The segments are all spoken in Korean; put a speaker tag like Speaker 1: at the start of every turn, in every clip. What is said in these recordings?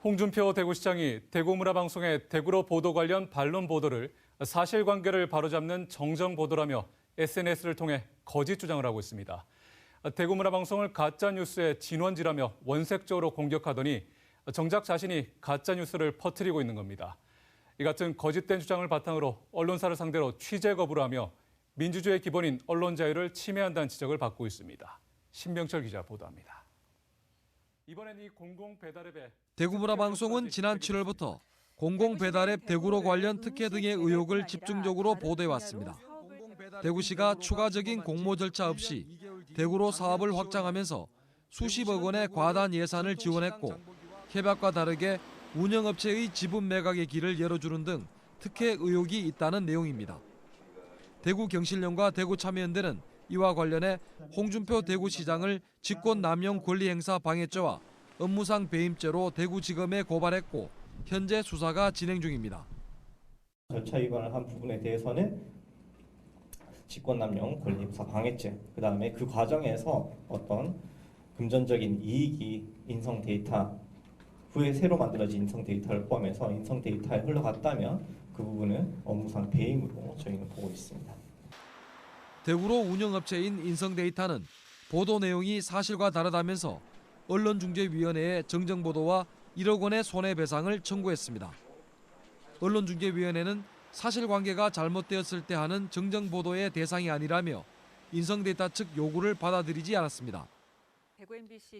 Speaker 1: 홍준표 대구시장이 대구문화방송의 대구로 보도 관련 반론 보도를 사실관계를 바로잡는 정정보도라며 SNS를 통해 거짓 주장을 하고 있습니다. 대구문화방송을 가짜뉴스의 진원지라며 원색적으로 공격하더니 정작 자신이 가짜뉴스를 퍼뜨리고 있는 겁니다. 이 같은 거짓된 주장을 바탕으로 언론사를 상대로 취재 거부를 하며 민주주의의 기본인 언론 자유를 침해한다는 지적을 받고 있습니다. 신병철 기자 보도합니다. 이번엔 이 공공배달앱에
Speaker 2: 대구문화방송은 지난 7월부터 공공배달앱 대구로 관련 특혜 등의 의혹을 집중적으로 보도해왔습니다. 대구시가 추가적인 공모 절차 없이 대구로 사업을 확장하면서 수십억 원의 과다한 예산을 지원했고 협약과 다르게 운영업체의 지분 매각의 길을 열어주는 등 특혜 의혹이 있다는 내용입니다. 대구경실련과 대구참여연대는 이와 관련해 홍준표 대구시장을 직권남용 권리행사 방해죄와 업무상 배임죄로 대구지검에 고발했고 현재 수사가 진행 중입니다.
Speaker 3: 절차 위반을 한 부분에 대해서는 직권남용 권리행사 방해죄, 그다음에 그 과정에서 어떤 금전적인 이익이 인성 데이터 후에 새로 만들어진 인성 데이터를 포함해서 인성 데이터에 흘러갔다면 그 부분은 업무상 배임으로 저희는 보고 있습니다.
Speaker 2: 대구로 운영업체인 인성데이터는 보도 내용이 사실과 다르다면서 언론중재위원회에 정정보도와 1억 원의 손해배상을 청구했습니다. 언론중재위원회는 사실관계가 잘못되었을 때 하는 정정보도의 대상이 아니라며 인성데이터 측 요구를 받아들이지 않았습니다.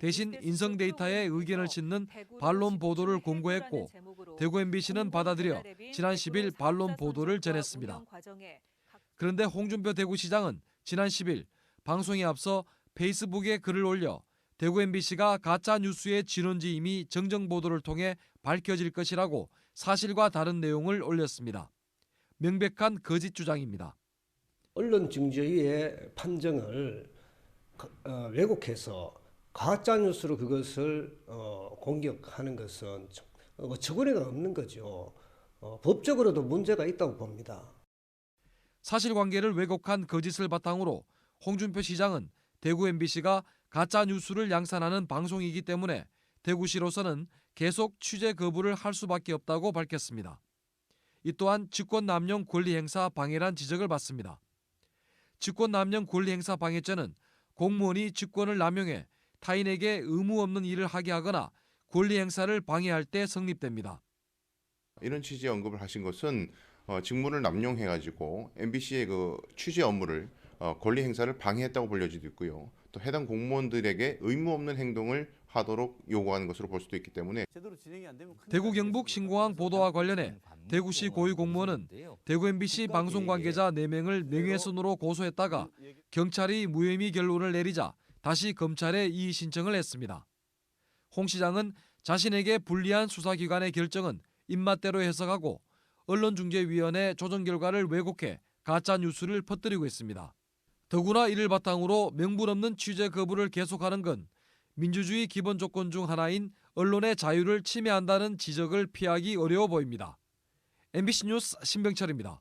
Speaker 2: 대신 인성데이터에 의견을 싣는 반론 보도를 공고했고 대구 MBC는 받아들여 지난 10일 반론 보도를 전했습니다. 그런데 홍준표 대구시장은 지난 10일 방송에 앞서 페이스북에 글을 올려 대구 MBC가 가짜 뉴스의 진원지임이 정정보도를 통해 밝혀질 것이라고 사실과 다른 내용을 올렸습니다. 명백한 거짓 주장입니다.
Speaker 4: 언론중재위의 판정을 왜곡해서 가짜뉴스로 그것을 공격하는 것은 적언해가 없는 거죠. 법적으로도 문제가 있다고 봅니다.
Speaker 2: 사실관계를 왜곡한 거짓을 바탕으로 홍준표 시장은 대구 MBC가 가짜뉴스를 양산하는 방송이기 때문에 대구시로서는 계속 취재 거부를 할 수밖에 없다고 밝혔습니다. 이 또한 직권남용 권리행사 방해란 지적을 받습니다. 직권남용 권리행사 방해죄는 공무원이 직권을 남용해 타인에게 의무 없는 일을 하게 하거나 권리행사를 방해할 때 성립됩니다.
Speaker 5: 이런 취재 언급을 하신 것은 직무를 남용해가지고 MBC의 그 취재 업무를 권리 행사를 방해했다고 볼 여지도 있고요. 또 해당 공무원들에게 의무 없는 행동을 하도록 요구하는 것으로 볼 수도 있기 때문에
Speaker 2: 대구 경북 신공항 보도와 관련해 대구시 고위 공무원은 대구 MBC 방송 관계자 4명을 명예훼손으로 고소했다가 경찰이 무혐의 결론을 내리자 다시 검찰에 이의 신청을 했습니다. 홍 시장은 자신에게 불리한 수사기관의 결정은 입맛대로 해석하고 언론중재위원회 조정 결과를 왜곡해 가짜 뉴스를 퍼뜨리고 있습니다. 더구나 이를 바탕으로 명분 없는 취재 거부를 계속하는 건 민주주의 기본 조건 중 하나인 언론의 자유를 침해한다는 지적을 피하기 어려워 보입니다. MBC 뉴스 신병철입니다.